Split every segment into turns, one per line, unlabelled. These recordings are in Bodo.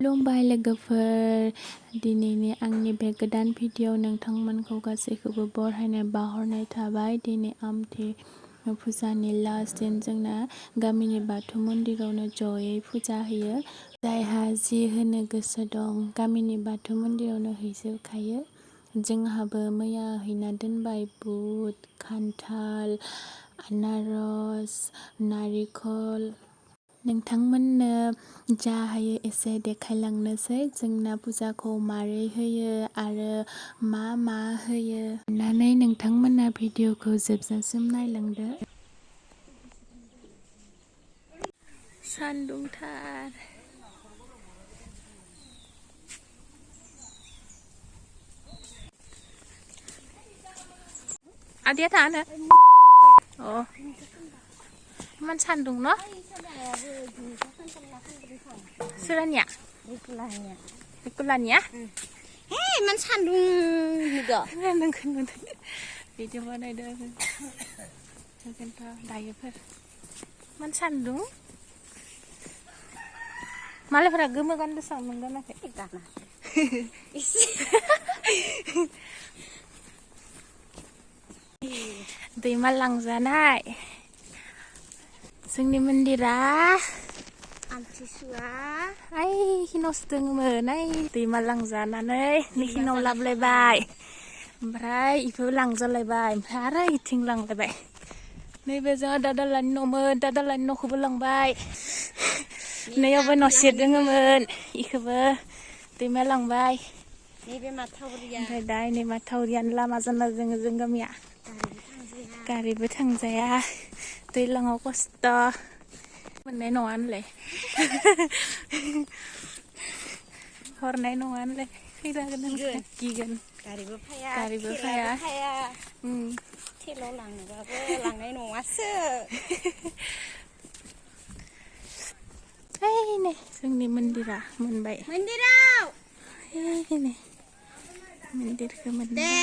खुलुमबाय लोगोफोर दिनैनि आंनि बे गोदान भिडिअ नोंथांमोनखौ गासैखौबो बरायनाय बावहरनाय थाबाय। दिनै आमथि फुजानि लास्ट दिन जोंना गामिनि बाथौ मन्दिरावनो जयै फुजा होयो। जायहा जि होनो गोसो दं गामिनि बाथौ मन्दिरावनो हैजोबखायो। जोंहाबो मैया हैना दोनबाय बुट खान्थाल आनारस नारिखल। नोंथांमोननो जा हायो एसे देखायलांनोसै जोंना फुजाखौ मारै होयो आरो मा होयो। अन्नानै नोंथांमोना भिडिअखौ जोबजासिम नायलांदो। सान्दुंथार आदिया थानो इमान सान्दुं न सोरानिया बेकुलानिया
हे इमान सान्दुं निगा
नोंखौ नुदों भिडिअ बानायदों जोंथ' दायोफोर इमान सान्दुं मालायफोरा गोमो गानदों सान नों गानाखै
गाना
दैमा लांजानाय जोंनि मन्दिरा
आमथिसुवा
हिनावसो दङमोन दैमा लांजानानै हिनाव लाबोलायबाय ओमफ्राय इखौ लांजालायबाय ओमफ्राय आरो इथिं लांलायबाय। नैबे जोंहा दादालानि न'मोन दादालानि न'खौबो लांबाय। नैयावबो न'से दङमोन इखौबो दैमा लांबाय।
नैबे माथावरिया
ओमफ्राय दा नै माथावरियानो लामा जाना जोङो जों गामिया गारिबो थांजाया दैज्लाङाव खस्थ' मोननाय नङा होनलाय हरनाय नङा होनलाय फैजागोन गिगोन
गारिबो
गारिबो
फाया
फाया
थेलाव लांनोबाबो लांनाय नङासो
नै जोंनि मन्दिरा मोनबाय
मन्दिराव
नै मन्दिरखौ मोनबाय।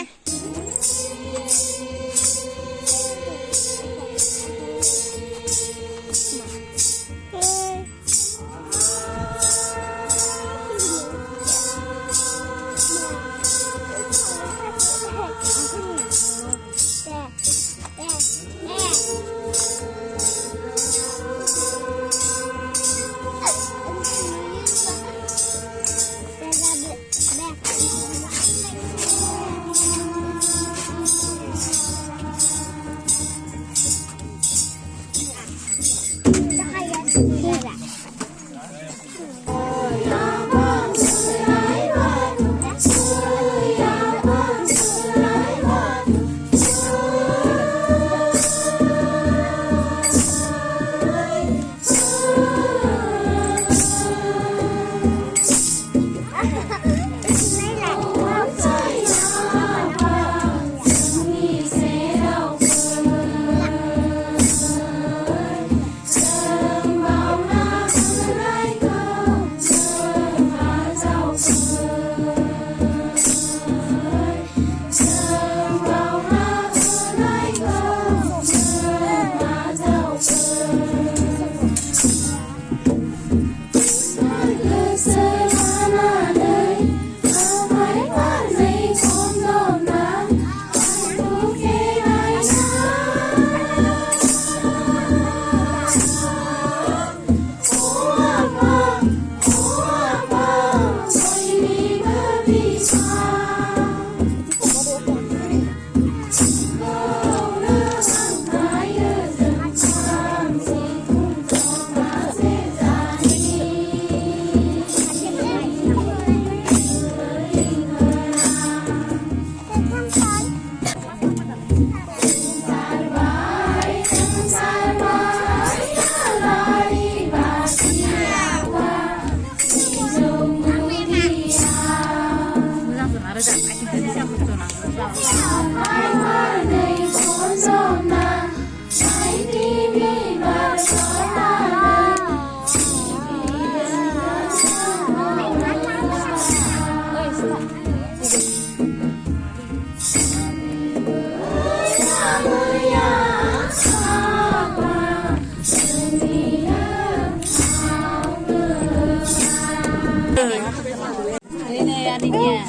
Ini adiknya.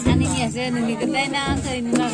Adiknya saya nunggu kedai nang saya nunggu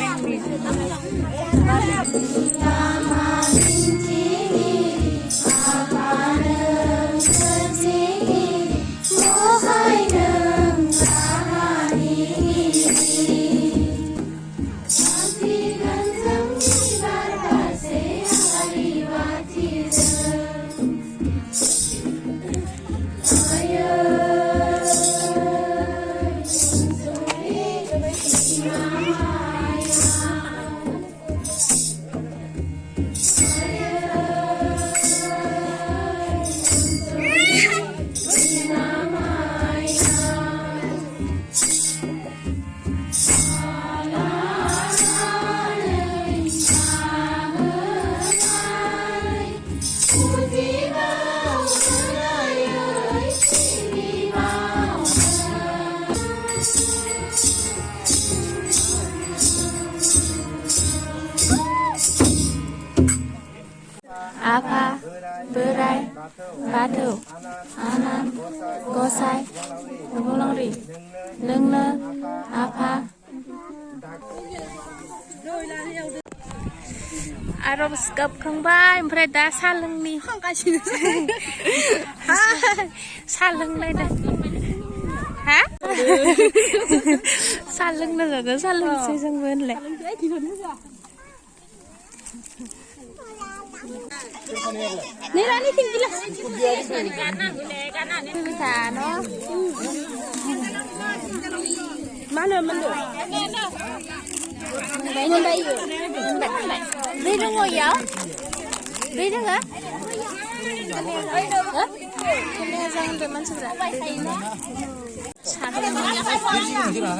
Apa, Berai, Batu, Anan, Gosai, Nubulangri, Lengna, Apa. Arab गाबखांबाय ओमफ्राय दा सा लोंनि हांगासिनो सा लोंनाय दा हा सा लोंनो जादों सा लोंसै जोंबो होनलाय
Nilani tinggi lah.
bisa no
Mana mana?
Bayin bayu đi đâu ngồi vậy đi đâu hả hả cái răng tụi mình sẽ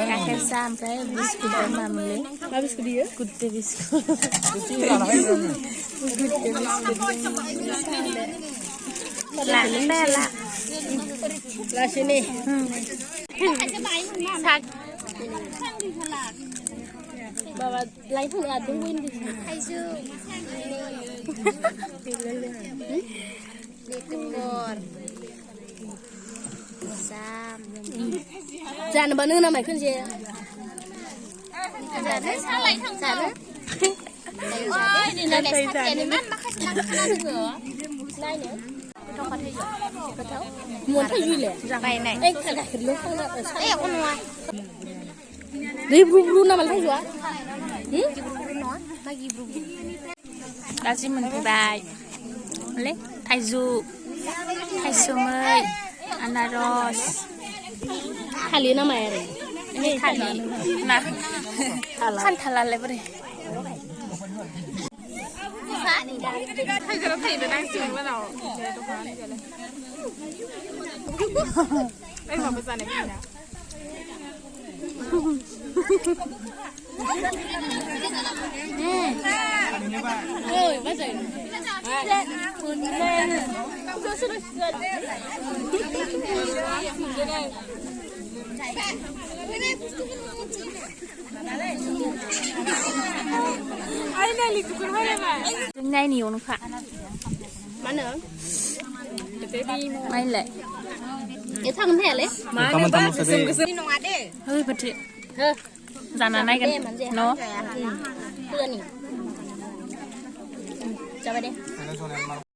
kakek sampai biskut mamle habis ke dia kutte biskut lah
Lah sini.
sak
Bawa lain pun ada win di sini.
Ditunggur. Sam.
Jangan bantu nama kan sih.
Jadi salah thằng Sẵn. Ôi, đi nơi này sắp về đi mắt makasih makanan juga.
Lain ya.
Không có thấy rồi. Có thấu.
Muốn thấy gì lệ?
Này này.
Kagak kedua kan.
Aku nuai.
Ribu nama thấy gì?
Lagi bro.
Daji menfaibai le Thaizu Thaisumai Anaros
Kali nama ya.
ini thali nah kan thalal le bre
Thầy giờ thầy được đang trường bắt đầu. Đây mà bây giờ này cái gì nào?
Ôi, bắt rồi.
ngay nhiều nó khả
Mana?
mai lệ
Cái thằng thế lấy.
Teman-teman sedih.
Ini nong ade.
hơi bật trịa
Heh.
dàn này gần nó
Tua nih. Coba deh.